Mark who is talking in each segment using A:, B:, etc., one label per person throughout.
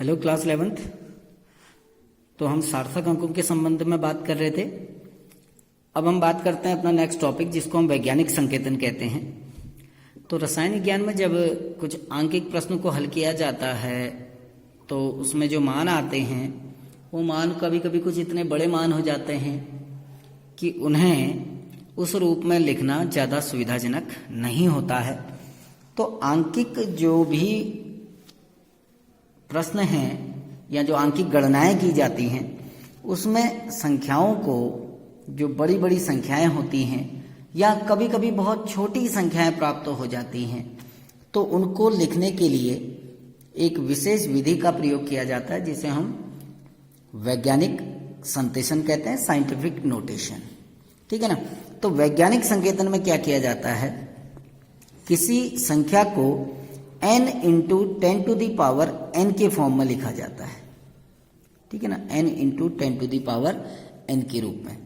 A: Hello class 11th। तो हम सार्थक अंकों के संबंध में बात कर रहे थे। अब हम बात करते हैं अपना नेक्स्ट टॉपिक, जिसको हम वैज्ञानिक संकेतन कहते हैं। तो रसायन विज्ञान में जब कुछ आंकिक प्रश्नों को हल किया जाता है तो उसमें जो मान आते हैं वो मान कभी कभी कुछ इतने बड़े मान हो जाते हैं कि उन्हें उस रूप में लिखना ज़्यादा सुविधाजनक नहीं होता है। तो आंकिक जो भी प्रश्न हैं या जो आंकिक गणनाएं की जाती हैं उसमें संख्याओं को, जो बड़ी बड़ी संख्याएं होती हैं या कभी कभी बहुत छोटी संख्याएं प्राप्त हो जाती हैं, तो उनको लिखने के लिए एक विशेष विधि का प्रयोग किया जाता है जिसे हम वैज्ञानिक संकेतन कहते हैं, साइंटिफिक नोटेशन। ठीक है ना। तो वैज्ञानिक संकेतन में क्या किया जाता है, किसी संख्या को n into 10 to the power n के फॉर्म में लिखा जाता है। ठीक है ना, n into 10 to the power n के रूप में।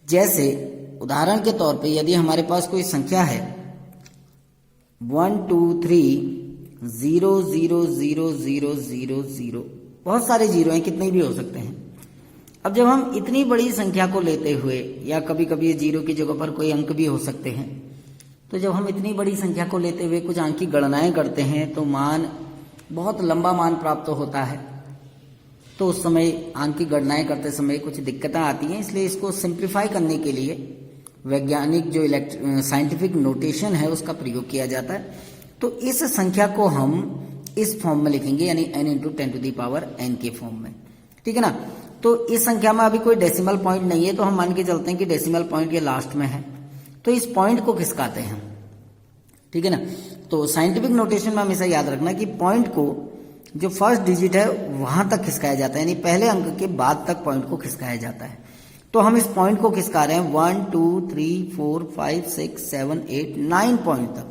A: जैसे उदाहरण के तौर पे यदि हमारे पास कोई संख्या है 1 2 3 0 0 0 0 0 0, बहुत सारे जीरो हैं, कितने भी हो सकते हैं। अब जब हम इतनी बड़ी संख्या को लेते हुए, या कभी कभी ये जीरो की जगह पर कोई अंक भी हो सकते हैं, तो जब हम इतनी बड़ी संख्या को लेते हुए कुछ आंकिक गणनाएं करते हैं तो मान, बहुत लंबा मान प्राप्त होता है। तो उस समय आंकिक गणनाएं करते समय कुछ दिक्कतें आती हैं, इसलिए इसको सिंप्लीफाई करने के लिए वैज्ञानिक जो साइंटिफिक नोटेशन है उसका प्रयोग किया जाता है। तो इस संख्या को हम इस फॉर्म में लिखेंगे, यानी n into 10 to the power n के फॉर्म में। ठीक है ना। तो इस संख्या में अभी कोई डेसिमल पॉइंट नहीं है, तो हम मान के चलते हैं कि डेसिमल पॉइंट ये लास्ट में है, तो इस पॉइंट को खिसकाते हैं। ठीक है ना। तो साइंटिफिक नोटेशन में हमेशा याद रखना कि पॉइंट को, जो फर्स्ट डिजिट है वहां तक खिसकाया जाता है, यानी पहले अंक के बाद तक पॉइंट को खिसकाया जाता है। तो हम इस पॉइंट को खिसका रहे हैं 1 2 3 4 5 6 7 8 9 पॉइंट तक।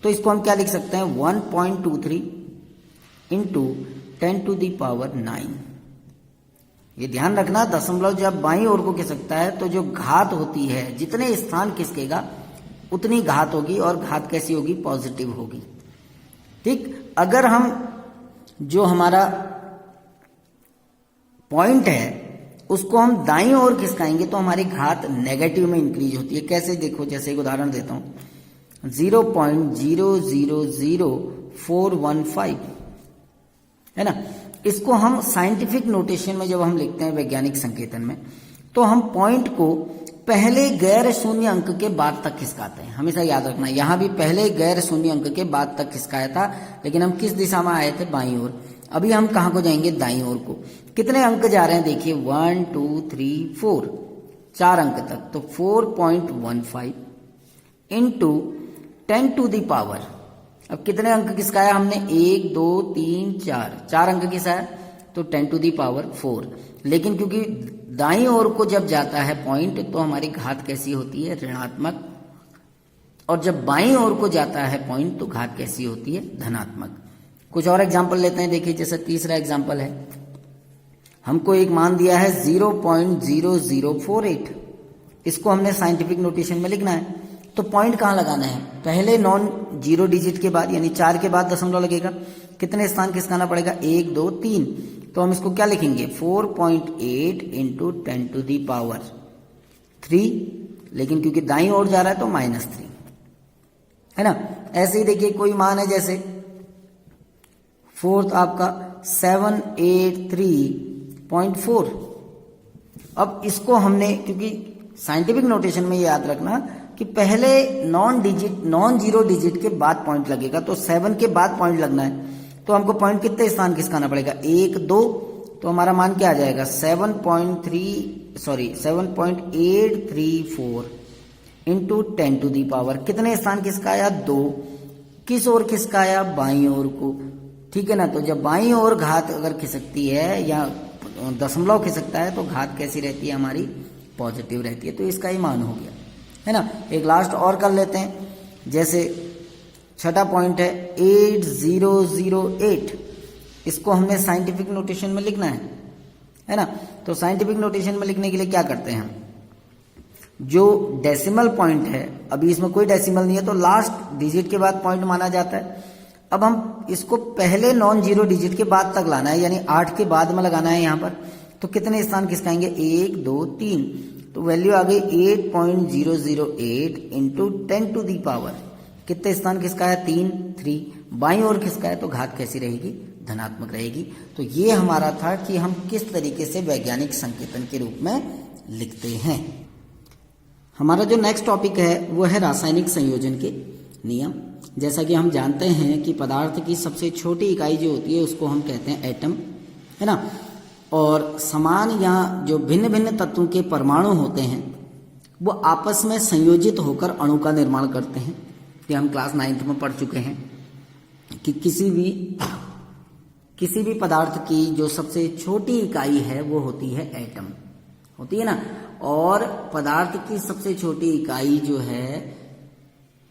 A: तो इसको हम क्या लिख सकते हैं, 1.23 इंटू 10 टू दी पावर 9। ये ध्यान रखना, दशमलव जब बाईं ओर को खिसकता है तो जो घात होती है, जितने स्थान खिसकेगा उतनी घात होगी, और घात कैसी होगी, पॉजिटिव होगी। ठीक। अगर हम जो हमारा पॉइंट है उसको हम दाईं ओर खिसकाएंगे तो हमारी घात नेगेटिव में इंक्रीज होती है। कैसे, देखो, जैसे एक उदाहरण देता हूं, 0.000415 है ना। इसको हम साइंटिफिक नोटेशन में जब हम लिखते हैं वैज्ञानिक संकेतन में, तो हम पॉइंट को पहले गैर शून्य अंक के बाद तक खिसकाते हैं। हमेशा याद रखना, यहां भी पहले गैर शून्य अंक के बाद तक खिसकाया था, लेकिन हम किस दिशा में आए थे, बाईं ओर। अभी हम कहां को जाएंगे, दाईं ओर को। कितने अंक जा रहे हैं, देखिए 1 2 3 4, 4 अंक तक। तो 4.15 इंटू 10 टू दी पावर, अब कितने अंक किसकाया हमने, 1 2 3 4, 4 अंक किसकाया, तो 10 टू दी पावर 4। लेकिन क्योंकि दाईं ओर को जब जाता है पॉइंट तो हमारी घात कैसी होती है, ऋणात्मक, और जब बाईं ओर को जाता है पॉइंट तो घात कैसी होती है, धनात्मक। कुछ और एग्जांपल लेते हैं। देखिए, जैसे तीसरा एग्जांपल है, हमको एक मान दिया है 0.0048। इसको हमने साइंटिफिक नोटेशन में लिखना है। तो पॉइंट कहाँ लगाना है, पहले नॉन जीरो डिजिट के बाद, यानी 4 के बाद दशमलव लगेगा। कितने स्थान खिसकाना पड़ेगा, 1 2 3। तो हम इसको क्या लिखेंगे, 4.8 इंटू 10 टू दी पावर 3, लेकिन क्योंकि दाईं ओर जा रहा है तो -3 है ना। ऐसे ही देखिए कोई मान है, जैसे फोर्थ आपका 783.4। अब इसको हमने, क्योंकि साइंटिफिक नोटेशन में याद रखना कि पहले नॉन जीरो डिजिट के बाद पॉइंट लगेगा, तो 7 के बाद पॉइंट लगना है। तो हमको पॉइंट कितने स्थान खिसकाना पड़ेगा, 1 2। तो हमारा मान क्या आ जाएगा, 7.834 इंटू 10 टू दी पावर, कितने स्थान खिसकाया, 2। किस ओर खिसकाया, बाईं ओर को। ठीक है ना। तो जब बाईं ओर घात अगर खिसकती है या दशमलव खिसकता है तो घात कैसी रहती है, हमारी पॉजिटिव रहती है। तो इसका ही मान हो गया, है ना। एक लास्ट और कर लेते हैं। जैसे छठा पॉइंट है 8008। इसको हमने साइंटिफिक नोटेशन में लिखना है ना। तो साइंटिफिक नोटेशन में लिखने के लिए क्या करते हैं हम, जो डेसिमल पॉइंट है, अभी इसमें कोई डेसिमल नहीं है तो लास्ट डिजिट के बाद पॉइंट माना जाता है। अब हम इसको पहले नॉन जीरो डिजिट के बाद तक लाना है, यानी 8 के बाद में लगाना है यहाँ पर। तो कितने स्थान किसके आएंगे? 1 2 3, तो वैल्यू आ गई 8.008 इंटू 10 टू दी पावर, कितने स्थान किसका है? 3। बाईं ओर किसका है? तो घात कैसी रहेगी? धनात्मक रहेगी। तो ये हमारा था कि हम किस तरीके से वैज्ञानिक संकेतन के रूप में लिखते हैं। हमारा जो नेक्स्ट टॉपिक है वो है रासायनिक संयोजन के नियम। जैसा कि हम जानते हैं कि पदार्थ की सबसे छोटी इकाई जो होती है उसको हम कहते हैं एटम, है ना। और समान या जो भिन्न भिन्न तत्वों के परमाणु होते हैं वो आपस में संयोजित होकर अणु का निर्माण करते हैं। ये हम क्लास 9th में पढ़ चुके हैं कि किसी भी पदार्थ की जो सबसे छोटी इकाई है वो होती है एटम, होती है ना। और पदार्थ की सबसे छोटी इकाई जो है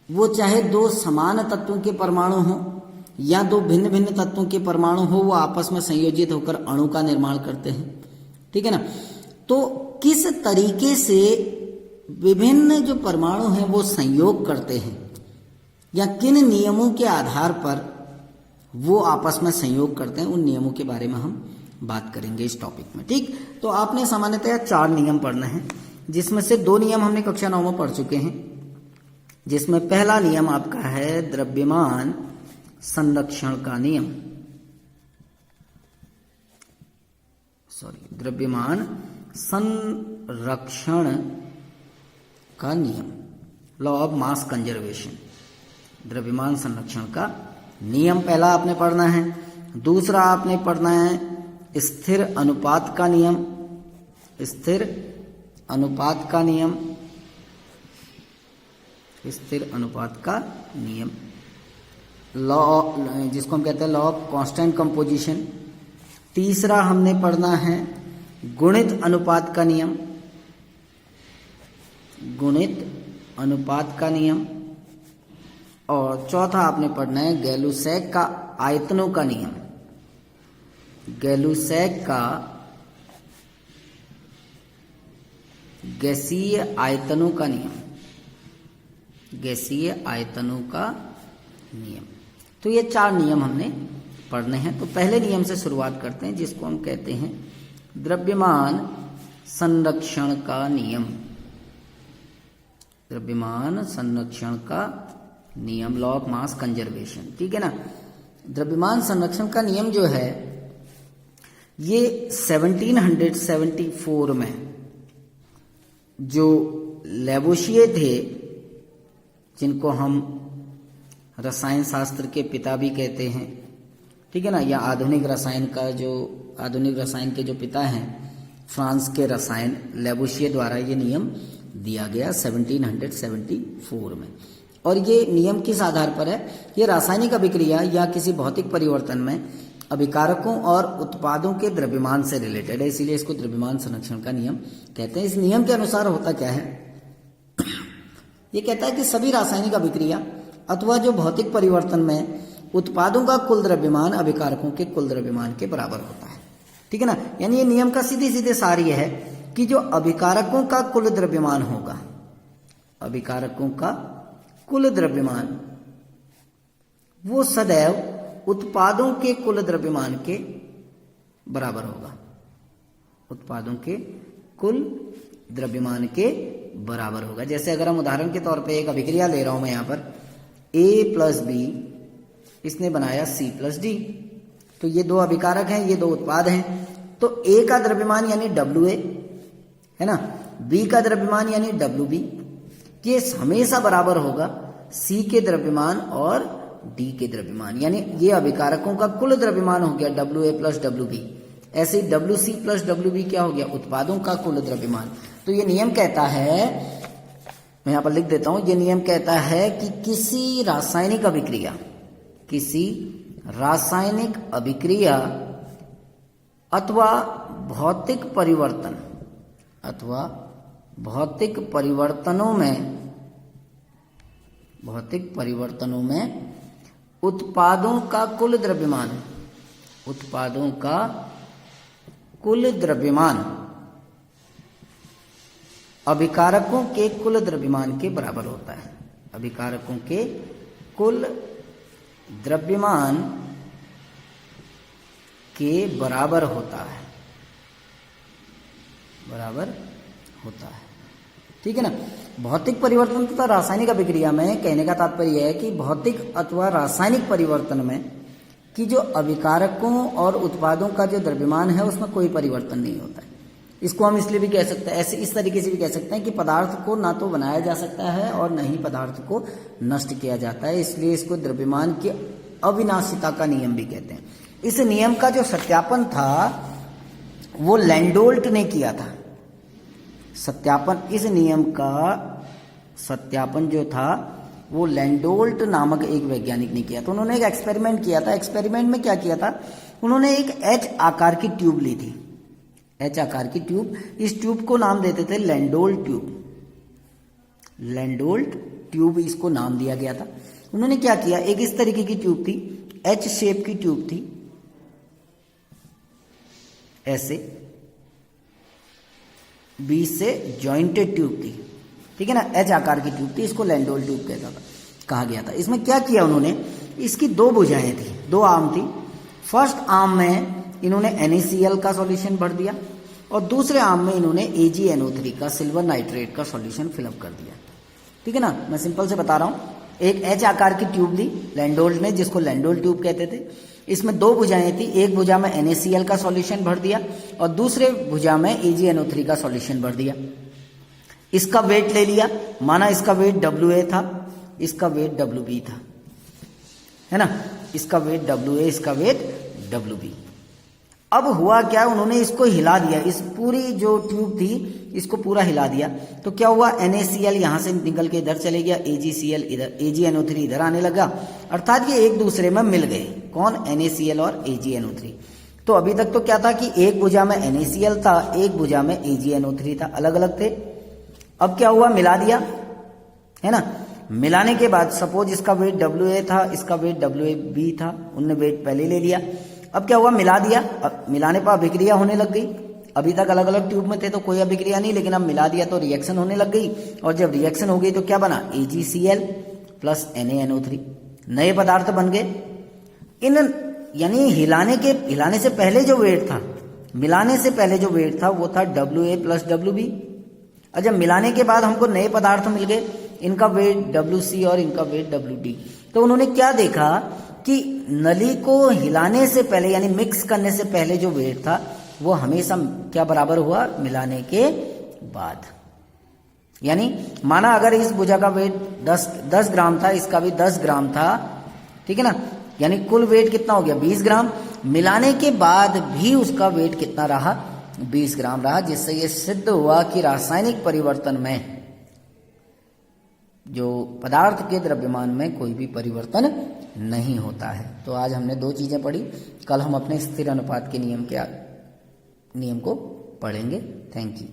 A: वो चाहे दो समान तत्वों के परमाणु हो या दो भिन्न भिन्न तत्वों के परमाणु हो, वो आपस में संयोजित होकर अणु का निर्माण करते हैं, ठीक है ना। तो किस तरीके से विभिन्न जो परमाणु हैं वो संयोग करते हैं या किन नियमों के आधार पर वो आपस में संयोग करते हैं, उन नियमों के बारे में हम बात करेंगे इस टॉपिक में, ठीक। तो आपने सामान्यतः 4 नियम पढ़ने हैं, जिसमें से 2 नियम हमने कक्षा 9 में पढ़ चुके हैं, जिसमें पहला नियम आपका है द्रव्यमान संरक्षण का नियम, द्रव्यमान संरक्षण का नियम, लॉ ऑफ मास कंजर्वेशन। द्रव्यमान संरक्षण का नियम पहला आपने पढ़ना है। दूसरा आपने पढ़ना है स्थिर अनुपात का नियम, स्थिर अनुपात का नियम, स्थिर अनुपात का नियम, लॉ जिसको हम कहते हैं लॉ ऑफ कांस्टेंट कंपोजिशन। तीसरा हमने पढ़ना है गुणित अनुपात का नियम, गुणित अनुपात का नियम। और चौथा आपने पढ़ना है गैलुसैक का आयतनों का नियम, गैलुसैक का गैसीय आयतनों का नियम, गैसीय आयतनों का नियम। तो ये 4 नियम हमने पढ़ने हैं। तो पहले नियम से शुरुआत करते हैं, जिसको हम कहते हैं द्रव्यमान संरक्षण का नियम, द्रव्यमान संरक्षण का नियम, लॉ ऑफ मास कंजर्वेशन, ठीक है ना। द्रव्यमान संरक्षण का नियम जो है ये 1774 में जो लैवोशिए थे, जिनको हम रसायन शास्त्र के पिता भी कहते हैं, ठीक है ना, या आधुनिक रसायन के जो पिता हैं, फ्रांस के रसायन लैवोशिए द्वारा ये नियम दिया गया 1774 में। और ये नियम किस आधार पर है? ये रासायनिक अभिक्रिया या किसी भौतिक परिवर्तन में अभिकारकों और उत्पादों के द्रव्यमान से रिलेटेड है, इसीलिए इसको द्रव्यमान संरक्षण का नियम कहते हैं। इस नियम के अनुसार होता क्या है? ये कहता है कि सभी रासायनिक अभिक्रिया अथवा जो भौतिक परिवर्तन में उत्पादों का कुल द्रव्यमान अभिकारकों के कुल द्रव्यमान के बराबर होता है, ठीक है ना। यानी ये नियम का सीधे सीधे सार ये है कि जो अभिकारकों का कुल द्रव्यमान होगा, अभिकारकों का कुल द्रव्यमान वो सदैव उत्पादों के कुल द्रव्यमान के बराबर होगा, उत्पादों के कुल द्रव्यमान के बराबर होगा। जैसे अगर हम उदाहरण के तौर पे एक अभिक्रिया ले रहा हूं मैं यहाँ पर A प्लस B, इसने बनाया C प्लस D, तो ये 2 अभिकारक हैं, ये 2 उत्पाद हैं। तो A का द्रव्यमान यानी WA है ना, B का द्रव्यमान यानी WB, ये हमेशा बराबर होगा C के द्रव्यमान और D के द्रव्यमान, यानी ये अभिकारकों का कुल द्रव्यमान हो गया WA प्लस WB। ऐसे ही WC प्लस WB क्या हो गया? उत्पादों का कुल द्रव्यमान। तो ये नियम कहता है, मैं यहां पर लिख देता हूं, ये नियम कहता है कि किसी रासायनिक अभिक्रिया अथवा भौतिक परिवर्तनों में उत्पादों का कुल द्रव्यमान अभिकारकों के कुल द्रव्यमान के बराबर होता है, अभिकारकों के कुल द्रव्यमान के बराबर होता है, बराबर होता है। ठीक है ना। भौतिक परिवर्तन तथा रासायनिक अभिक्रिया में कहने का तात्पर्य है कि भौतिक अथवा रासायनिक परिवर्तन में कि जो अभिकारकों और उत्पादों का जो द्रव्यमान है उसमें कोई परिवर्तन नहीं होता है। इसको हम इसलिए भी कह सकते हैं, ऐसे इस तरीके से भी कह सकते हैं कि पदार्थ को ना तो बनाया जा सकता है और न ही पदार्थ को नष्ट किया जाता है, इसलिए इसको द्रव्यमान की अविनाशिता का नियम भी कहते हैं। इस नियम का जो सत्यापन था वो लैंडोल्ट ने किया था। सत्यापन, इस नियम का सत्यापन जो था वो लैंडोल्ट नामक एक वैज्ञानिक ने किया था। उन्होंने एक एक्सपेरिमेंट किया था। एक्सपेरिमेंट में क्या किया था, उन्होंने एक एच आकार की ट्यूब ली थी, एच आकार की ट्यूब। इस ट्यूब को नाम देते थे लैंडोल्ट ट्यूब, लैंडोल्ट ट्यूब इसको नाम दिया गया था। उन्होंने क्या किया, एक इस तरीके की ट्यूब थी, एच शेप की ट्यूब थी, ऐसे बीच से जॉइंटेड ट्यूब थी। ठीक है ना, एच आकार की ट्यूब थी, इसको लैंडोल्ट ट्यूब कहा गया था। इसमें क्या किया उन्होंने, इसकी दो भुजाएं थी, दो आर्म थी। फर्स्ट आर्म में इन्होंने NaCl का सॉल्यूशन भर दिया और दूसरे आर्म में इन्होंने AgNO3 का, सिल्वर नाइट्रेट का सॉल्यूशन फिलअप कर दिया। ठीक है ना, मैं सिंपल से बता रहा हूं। एक एच आकार की ट्यूब ली लैंडोल्ट ने, जिसको लैंडोल्ट ट्यूब कहते थे। इसमें दो भुजाएं थी, एक भुजा में NaCl का सॉल्यूशन भर दिया और दूसरे भुजा में AgNO3 का सॉल्यूशन भर दिया। इसका वेट ले लिया, माना इसका वेट WA था, इसका वेट WB था, है ना, इसका वेट WA, इसका वेट WB। अब हुआ क्या, उन्होंने इसको हिला दिया, इस पूरी जो ट्यूब थी इसको पूरा हिला दिया। तो क्या हुआ, NaCl यहां से निकल के इधर चले गया, AgCl इधर, AgNO3 इधर आने लगा, अर्थात ये एक दूसरे में मिल गए। कौन, NaCl और AgNO3। तो अभी तक तो क्या था कि एक भुजा में NaCl था, एक भुजा में AgNO3 था, अलग अलग थे। अब क्या हुआ, मिला दिया, है ना। मिलाने के बाद सपोज इसका वेट WA था, इसका वेट WB था, उनने वेट पहले ले लिया। अब क्या हुआ, मिला दिया, अब मिलाने पर अभिक्रिया होने लग गई। अभी तक अलग अलग ट्यूब में थे तो कोई अभिक्रिया नहीं, लेकिन अब मिला दिया तो रिएक्शन होने लग गई। और जब रिएक्शन हो गई तो क्या बना, AgCl प्लस NaNO3, नए पदार्थ बन गए। इन यानी हिलाने से पहले जो वेट था, मिलाने से पहले जो वेट था वो था WA प्लस WB। और जब मिलाने के बाद हमको नए पदार्थ मिल गए, इनका वेट WC और इनका वेट WD। तो उन्होंने क्या देखा कि नली को हिलाने से पहले यानी मिक्स करने से पहले जो वेट था वो हमेशा क्या बराबर हुआ, मिलाने के बाद। यानी माना अगर इस भुजा का वेट 10 ग्राम था, इसका भी 10 ग्राम था, ठीक है ना, यानी कुल वेट कितना हो गया, 20 ग्राम। मिलाने के बाद भी उसका वेट कितना रहा, 20 ग्राम रहा, जिससे ये सिद्ध हुआ कि रासायनिक परिवर्तन में जो पदार्थ के द्रव्यमान में कोई भी परिवर्तन नहीं होता है। तो आज हमने दो चीजें पढ़ी, कल हम अपने स्थिर अनुपात के नियम को पढ़ेंगे। Thank you.